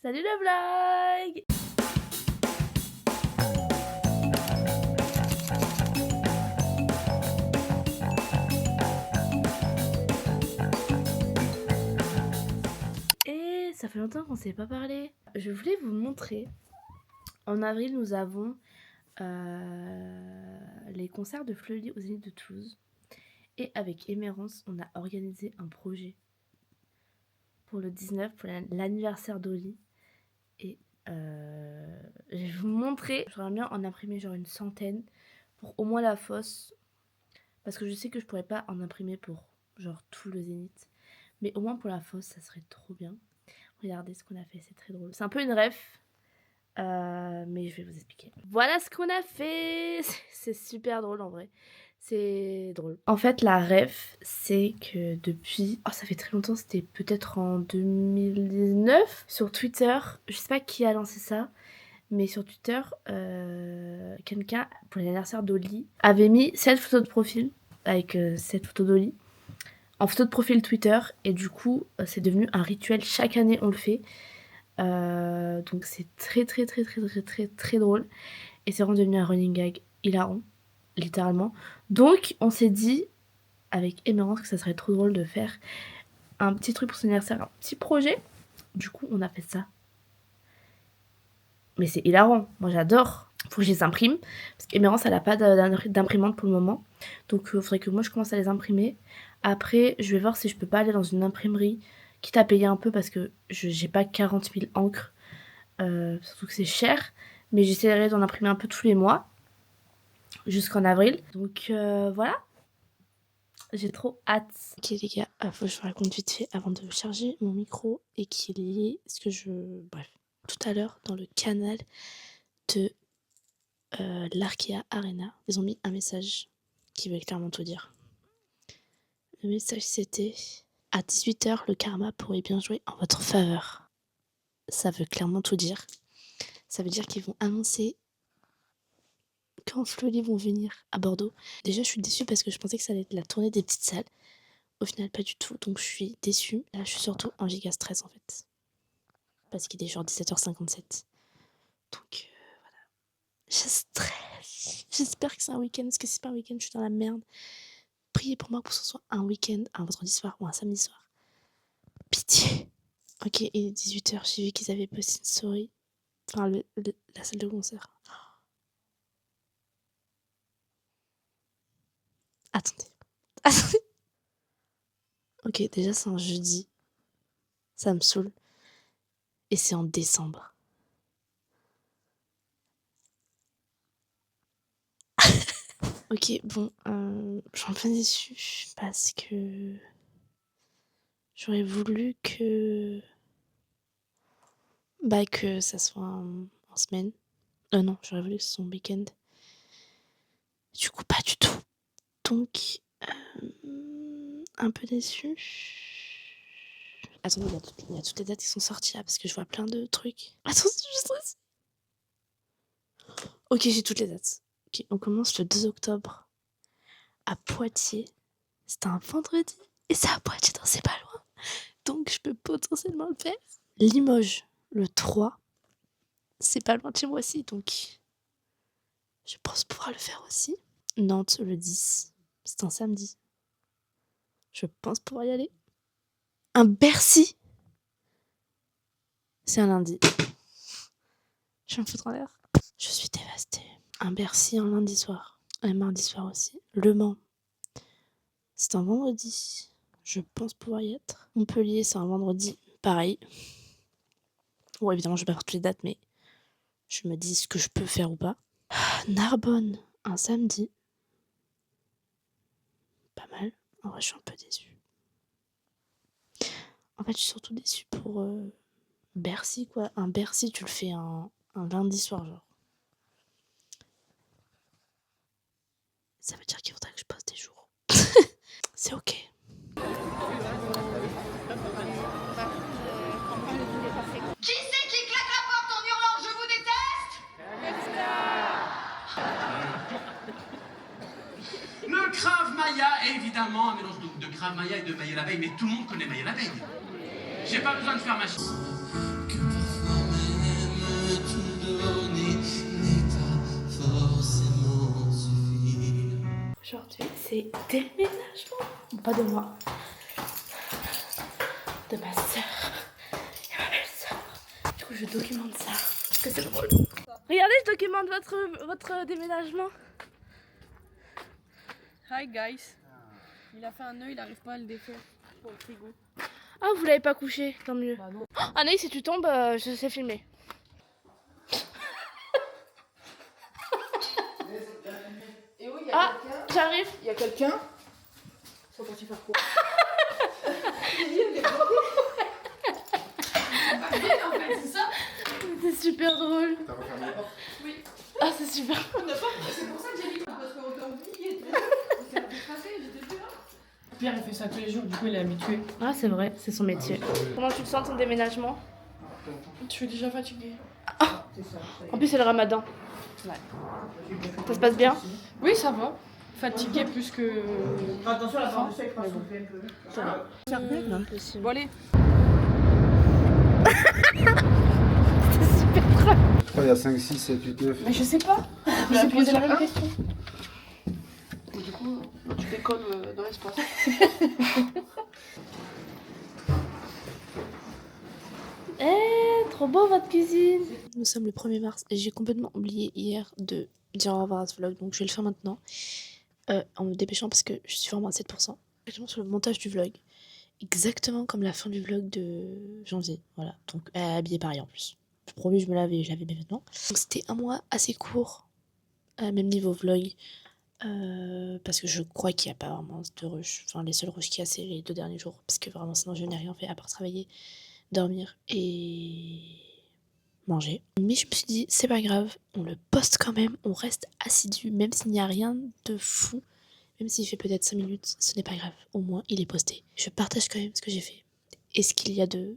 Salut le vlog! Et ça fait longtemps qu'on s'est pas parlé. Je voulais vous montrer. En avril, nous avons les concerts de Fleury aux Zénith de Toulouse. Et avec Émérance, on a organisé un projet pour le 19, pour l'anniversaire d'Oli. Et je vais vous montrer. J'aimerais bien en imprimer genre une centaine pour au moins la fosse. Parce que je sais que je pourrais pas en imprimer pour genre tout le Zénith. Mais au moins pour la fosse, ça serait trop bien. Regardez ce qu'on a fait, c'est très drôle. C'est un peu une ref. Mais je vais vous expliquer. Voilà ce qu'on a fait. C'est super drôle en vrai. C'est drôle. En fait, la ref, c'est que depuis... Oh, ça fait très longtemps, c'était peut-être en 2019. Sur Twitter, je sais pas qui a lancé ça, mais sur Twitter, quelqu'un, pour l'anniversaire d'Oli, avait mis cette photo de profil, avec cette photo d'Oli, en photo de profil Twitter. Et du coup, c'est devenu un rituel. Chaque année, on le fait. Donc c'est très drôle. Et c'est vraiment devenu un running gag hilarant, littéralement. Donc on s'est dit, avec Émérance, que ça serait trop drôle de faire un petit truc pour son anniversaire, un petit projet. Du coup, on a fait ça. Mais c'est hilarant, moi j'adore. Faut que je les imprime, parce qu'Émérance, elle a pas d'imprimante pour le moment. Donc il faudrait que moi je commence à les imprimer. Après, je vais voir si je peux pas aller dans une imprimerie, quitte à payer un peu, parce que j'ai pas 40 000 encres. Surtout que c'est cher, mais j'essaierai d'en imprimer un peu tous les mois jusqu'en avril. Donc voilà, j'ai trop hâte. Ok les gars, faut que je vous raconte vite fait avant de charger mon micro et qu'il y ait ce que je... Bref, tout à l'heure dans le canal de l'Arkea Arena, ils ont mis un message qui veut clairement tout dire. Le message c'était: à 18 h, le karma pourrait bien jouer en votre faveur. Ça veut clairement tout dire. Ça veut dire qu'ils vont annoncer quand Fleury vont venir à Bordeaux. Déjà, je suis déçue parce que je pensais que ça allait être la tournée des petites salles. Au final, pas du tout. Donc, je suis déçue. Là, je suis surtout en giga stress en fait. Parce qu'il est genre 17h57. Donc, voilà. Je stresse. J'espère que c'est un week-end. Parce que si c'est pas un week-end, je suis dans la merde. Priez pour moi pour que ce soit un week-end, un vendredi soir ou un samedi soir. Pitié. Ok, il est 18h. J'ai vu qu'ils avaient posté une story. Enfin, la salle de concert. Attendez. Attendez. Ok, déjà, c'est un jeudi. Ça me saoule. Et c'est en décembre. Ok, bon, je suis un peu déçue parce que j'aurais voulu que ça soit en semaine. Non, j'aurais voulu que ce soit en week-end. Du coup, pas du tout. Donc, un peu déçue. Attendez, il y a toutes les dates qui sont sorties là parce que je vois plein de trucs. Attends, je suis stressée. Ok, j'ai toutes les dates. Ok, on commence le 2 octobre à Poitiers. C'est un vendredi et c'est à Poitiers, donc c'est pas loin. Donc je peux potentiellement le faire. Limoges, le 3. C'est pas loin de chez moi aussi, donc je pense pouvoir le faire aussi. Nantes, le 10. C'est un samedi. Je pense pouvoir y aller. Un Bercy. C'est un lundi. Je vais me foutre en l'air. Je suis dévastée. Un Bercy un lundi soir. Un mardi soir aussi. Le Mans. C'est un vendredi. Je pense pouvoir y être. Montpellier, c'est un vendredi. Pareil. Bon, évidemment, je vais pas faire toutes les dates, mais je me dis ce que je peux faire ou pas. Narbonne, un samedi. Pas mal. En vrai, je suis un peu déçue. En fait, je suis surtout déçue pour Bercy, quoi. Un Bercy, tu le fais un lundi soir, genre. Ça veut dire qu'il faudrait que je pose des jours. C'est ok. Qui c'est qui claque la porte en hurlant je vous déteste? Le Krav Maga est évidemment un mélange de Krav Maga et de Maya l'abeille, mais tout le monde connaît Maya l'abeille. J'ai pas besoin de faire ma c'est déménagement. Pas de moi. De ma soeur et ma belle-soeur. Du coup, je documente ça. Parce que c'est drôle. Regardez, je documente votre déménagement. Hi guys. Il a fait un nœud, il arrive pas à le défaire pour le frigo. Ah, vous l'avez pas couché, tant mieux. Bah non. Oh, Anaïs, si tu tombes, je sais filmer. Et oui, il y a Ah, quelqu'un. j'arrive. Il y a quelqu'un. Ils sont partis faire quoi? C'est super drôle. T'as refermé la porte? Oui. Ah, c'est super. C'est pour ça que j'ai dit parce qu'on t'a oublié. On s'est retracé, j'étais plus là. Pierre il fait ça tous les jours, du coup il est habitué. Ah, c'est vrai, c'est son métier. Comment tu te sens ton déménagement? Je suis déjà fatiguée. En plus, c'est le ramadan. Ouais. Ça se passe bien? Oui, ça va. Fatiguée plus que. Attention à la porte de chèque parce qu'on fait un peu. Ça va. Bon, allez. C'est super drôle. Je crois qu'il y a 5, 6, 7, 8, 9. Mais je sais pas. Je me suis posé la même question. Et du coup, tu décolles dans l'espace. Trop beau votre cuisine. Nous sommes le 1er mars et j'ai complètement oublié hier de dire au revoir à ce vlog, donc je vais le faire maintenant en me dépêchant parce que je suis vraiment à 7%. Exactement sur le montage du vlog, exactement comme la fin du vlog de janvier. Voilà, donc habillée pareil en plus. Je promis, je me lavais, j'avais mes vêtements. Donc c'était un mois assez court, même niveau vlog, parce que je crois qu'il n'y a pas vraiment de rush. Enfin, les seuls rushs qu'il y a, c'est les 2 derniers jours, parce que vraiment sinon je n'ai rien fait à part travailler, dormir et manger. Mais je me suis dit, c'est pas grave, on le poste quand même, on reste assidu, même s'il n'y a rien de fou, même s'il fait peut-être 5 minutes, ce n'est pas grave, au moins il est posté. Je partage quand même ce que j'ai fait et ce qu'il y a de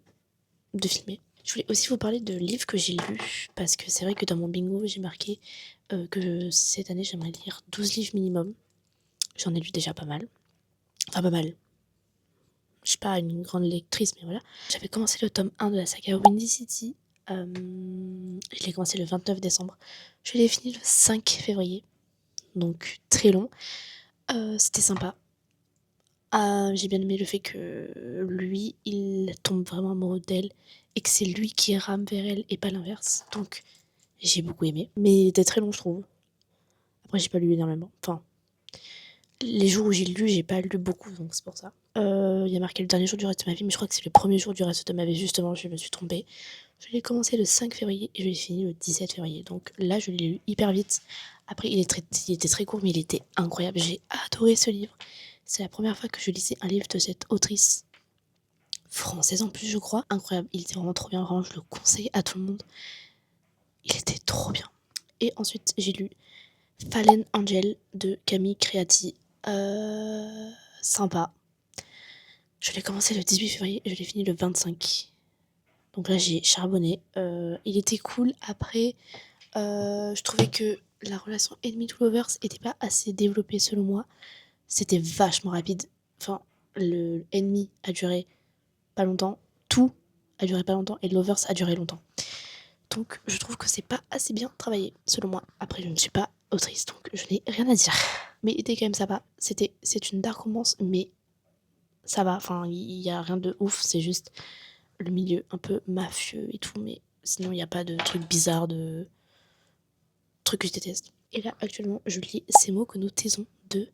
filmé. Je voulais aussi vous parler de livres que j'ai lus, parce que c'est vrai que dans mon bingo, j'ai marqué que cette année, j'aimerais lire 12 livres minimum. J'en ai lu déjà pas mal. Enfin, pas mal. Je suis pas une grande lectrice, mais voilà. J'avais commencé le tome 1 de la saga Windy City. Je l'ai commencé le 29 décembre. Je l'ai fini le 5 février. Donc très long. C'était sympa. J'ai bien aimé le fait que lui, il tombe vraiment amoureux d'elle et que c'est lui qui rame vers elle et pas l'inverse. Donc j'ai beaucoup aimé. Mais il était très long, je trouve. Après, j'ai pas lu énormément. Enfin, les jours où j'ai lu, j'ai pas lu beaucoup, donc c'est pour ça. Il y a marqué le dernier jour du reste de ma vie, mais je crois que c'est le premier jour du reste de ma vie, justement, je me suis trompée. Je l'ai commencé le 5 février et je l'ai fini le 17 février. Donc là, je l'ai lu hyper vite. Après, il était très court, mais il était incroyable. J'ai adoré ce livre. C'est la première fois que je lisais un livre de cette autrice française en plus, je crois. Incroyable, il était vraiment trop bien. Vraiment, je le conseille à tout le monde. Il était trop bien. Et ensuite, j'ai lu Fallen Angel de Camille Creati. Sympa. Je l'ai commencé le 18 février et je l'ai fini le 25. Donc là, j'ai charbonné. Il était cool. Après, je trouvais que la relation enemy to lovers n'était pas assez développée selon moi. C'était vachement rapide. Enfin, le ennemi a duré pas longtemps. Tout a duré pas longtemps et lovers a duré longtemps. Donc, je trouve que c'est pas assez bien travaillé, selon moi. Après, je ne suis pas autrice, donc je n'ai rien à dire. Mais il était quand même sympa. C'est une dark romance, mais ça va. Enfin, il y a rien de ouf. C'est juste le milieu un peu mafieux et tout. Mais sinon, il n'y a pas de trucs bizarres, de trucs que je déteste. Et là, actuellement, je lis Ces mots que nous taisons de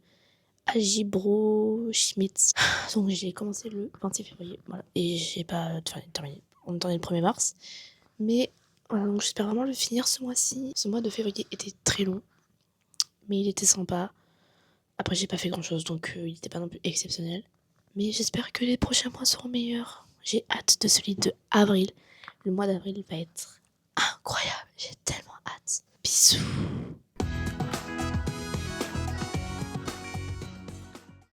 Ajibro Schmitz. Donc, j'ai commencé le 26 février. Voilà. Et j'ai pas terminé. On est le 1er mars. Mais voilà, donc j'espère vraiment le finir ce mois-ci. Ce mois de février était très long, mais il était sympa. Après, j'ai pas fait grand-chose, donc il était pas non plus exceptionnel. Mais j'espère que les prochains mois seront meilleurs. J'ai hâte de celui de avril. Le mois d'avril va être incroyable. J'ai tellement hâte. Bisous.